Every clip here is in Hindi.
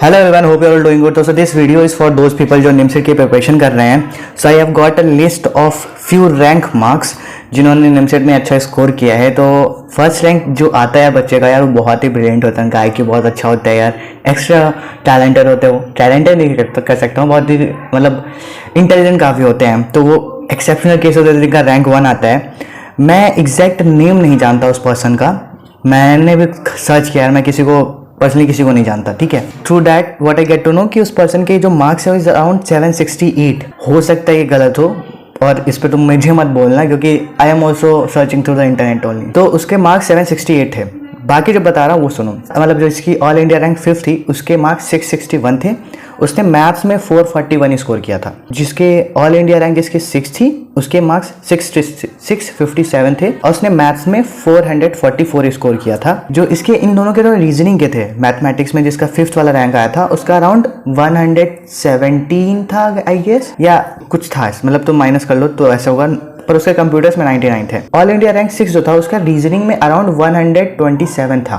Hello everyone, hope you are all doing good. So this video is for those people जो निमसेट की प्रिपरेशन कर रहे हैं. So I have got a list of few rank marks जिन्होंने निमसेट में अच्छा स्कोर किया है. तो फर्स्ट रैंक जो आता है बच्चे का यार वो बहुत ही ब्रिलियंट होता है, गायकी बहुत अच्छा होता है यार, एक्स्ट्रा टैलेंटेड होते हैं. वो टैलेंटेड नहीं कर सकता हूँ, बहुत ही मतलब इंटेलिजेंट काफ़ी होते हैं. तो वो एक्सेप्शनल केस होता है जिनका रैंक 1 आता है. मैं एग्जैक्ट नेम नहीं जानता उस पर्सन का, मैंने भी सर्च किया, मैं किसी को पर्सनली किसी को नहीं जानता, ठीक है. Through that what I get to know कि उस पर्सन के जो मार्क्स है इज अराउंड 768. हो सकता है ये गलत हो और इस पर तुम मुझे मत बोलना क्योंकि I am also searching through the internet only. तो उसके मार्क्स 768 थे. बाकी जो बता रहा हूँ वो सुनो. मतलब जो इसकी ऑल इंडिया रैंक 5 थी उसके मार्क्स 661 थे. उसने मैथ्स में 441 स्कोर किया था. जिसके ऑल इंडिया रैंक जिसकी 6 थी उसके मार्क्स 657 थे और उसने मैथ्स में 444 स्कोर किया था. जो इसके इन दोनों के जो रीजनिंग के थे, मैथमेटिक्स में जिसका 5th वाला रैंक आया था उसका अराउंड 117 था आई गेस, या कुछ था, मतलब तुम माइनस कर लो तो ऐसा होगा, पर उसके कंप्यूटर्स में 99 थे. ऑल इंडिया रैंक 6 जो था उसका रीजनिंग में अराउंड 127 था.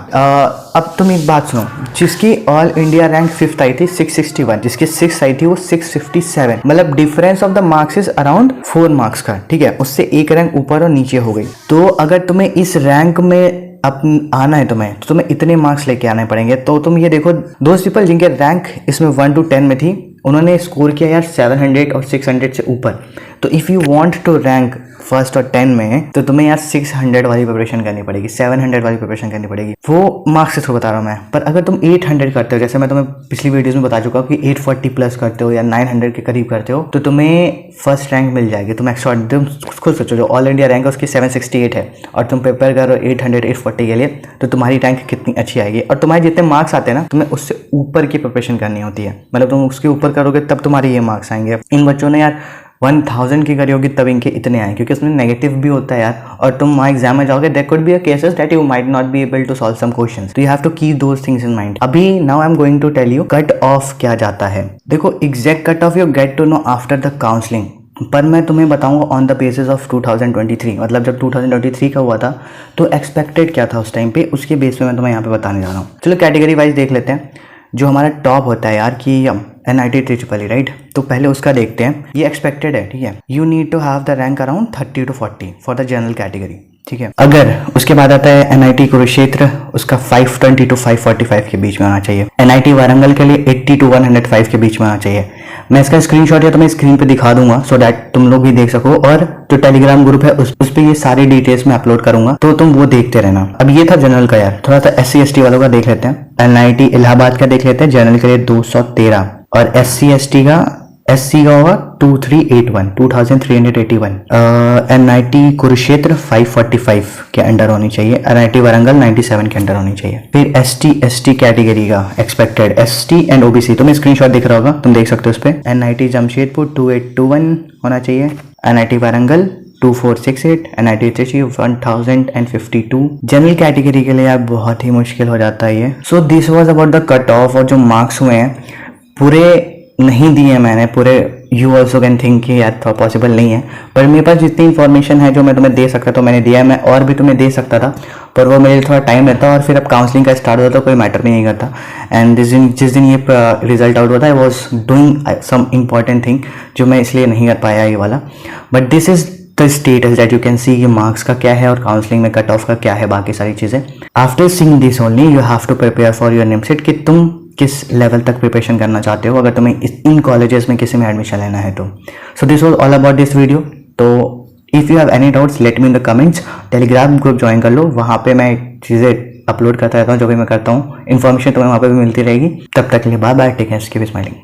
अब तुम एक बात सुनो, जिसकी ऑल इंडिया रैंक 5th आई थी 661, जिसकी 6th आई थी वो 657, मतलब difference of the marks is around 4 marks का, ठीक है. उससे एक रैंक ऊपर और नीचे हो गई. तो अगर तुम्हें इस रैंक में अब आना है तुम्हें, तो तुम्हें इतने मार्क्स लेके आने पड़ेंगे. तो तुम ये देखो, दोज पीपल जिनके रैंक इसमें 1 to 10 में थी उन्होंने स्कोर किया यार 700 और 600 से ऊपर. तो if you want to rank 1st और 10 में तो तुम्हें यार 600 वाली प्रिपरेशन करनी पड़ेगी, 700 वाली प्रिपरेशन करनी पड़ेगी. वो मार्क्स से थ्रू बता रहा हूँ मैं. पर अगर तुम 800 करते हो, जैसे मैं तुम्हें पिछली वीडियोस में बता चुका हूँ कि 840 प्लस करते हो या 900 के करीब करते हो तो तुम्हें फर्स्ट रैंक मिल जाएगी. तुम एक्स्ट्रा तुम खुद सोचो, जो ऑल इंडिया रैंक है उसकी 768 है और तुम प्रिपेयर करो 800 840 के लिए, तो तुम्हारी रैंक कितनी अच्छी आएगी. और तुम्हारे जितने मार्क्स आते हैं ना, तुम्हें उससे ऊपर की प्रिपरेशन करनी होती है. मतलब तुम उसके ऊपर करोगे तब तुम्हारे ये मार्क्स आएंगे. इन बच्चों ने यार 1000 की करी होगी तब इनके इतने आए, क्योंकि उसमें नेगेटिव भी होता है यार. और तुम वहाँ एग्जाम में जाओगे, there could be a cases that you might not be able to solve some questions. तो you have to keep those things in mind. अभी now I am going to tell you cut off क्या जाता है. देखो, exact cut off you get to know after the counselling, पर मैं तुम्हें बताऊंगा ऑन द बेसिस ऑफ 2023. मतलब जब 2023 का हुआ था तो एक्सपेक्टेड क्या था उस टाइम पे, उसके बेस पे मैं तुम्हें यहाँ पे बताने जा रहा हूँ. चलो कैटेगरी वाइज देख लेते हैं. जो हमारा टॉप होता है यार कि NIT ट्रिपल राइट, तो पहले उसका देखते हैं. ये एक्सपेक्टेड है, ठीक है. You need to have the rank around 30 to 40 for the general category, ठीक है. अगर उसके बाद आता है NIT कुरुक्षेत्र, उसका 520 to 545 के बीच में आना चाहिए. NIT वारंगल के लिए 80 to 105 के बीच में आना चाहिए. मैं इसका स्क्रीनशॉट या तो मैं स्क्रीन पे दिखा दूंगा सो दैट तुम लोग भी देख सको, और जो टेलीग्राम ग्रुप है उस पर ये सारी डिटेल्स में अपलोड करूंगा, तो तुम वो देखते रहना. अब ये था जनरल का यार. थोड़ा सा SC ST वालों का देख लेते हैं. NIT इलाहाबाद का देख लेते हैं. जनरल के लिए 213 और SC ST का SC का होगा 2381. NIT कुरुक्षेत्र 545 के अंडर होनी चाहिए. NIT वारंगल 97 के अंडर होनी चाहिए. फिर ST ST कैटेगरी का एक्सपेक्टेड ST एंड OBC, तुम्हें स्क्रीनशॉट दिख रहा होगा, तुम देख सकते हो उस पर. NIT जमशेदपुर 2821 होना चाहिए. NIT Warangal 2468. NIT Trichy 1052. General category के लिए यार बहुत ही मुश्किल हो जाता है ये. So this was about the cut off. और जो मार्क्स हुए हैं पूरे नहीं दिए मैंने पूरे. यू ऑल्सो कैन थिंक कि यार थोड़ा पॉसिबल नहीं है, पर मेरे पास जितनी इन्फॉर्मेशन है जो मैं तुम्हें दे सकता तो मैंने दिया है. मैं और भी तुम्हें दे सकता था पर वो मेरे थोड़ा टाइम रहता, और फिर अब काउंसलिंग का स्टार्ट होता तो कोई मैटर भी नहीं करता. एंड जिस दिन ये रिजल्ट आउट होता है, I was doing some important thing जो मैं इसलिए नहीं कर पाया ये वाला. But this is the status that you can see कि मार्क्स का क्या है और काउंसलिंग में कट ऑफ का क्या है, बाकी सारी चीज़ें. After seeing this only you have to prepare for your NIMCET कि तुम किस लेवल तक प्रिपरेशन करना चाहते हो अगर तुम्हें इन कॉलेजेस में किसी में एडमिशन लेना है तो. So this was all about this video. तो if you have any doubts let me in the comments. Telegram group join कर लो, वहाँ पे मैं चीज़ें अपलोड करता रहता हूँ जो भी मैं करता हूँ. इन्फॉर्मेशन तुम्हें वहाँ पे भी मिलती रहेगी. तब तक के लिए bye bye, take care, keep smiling.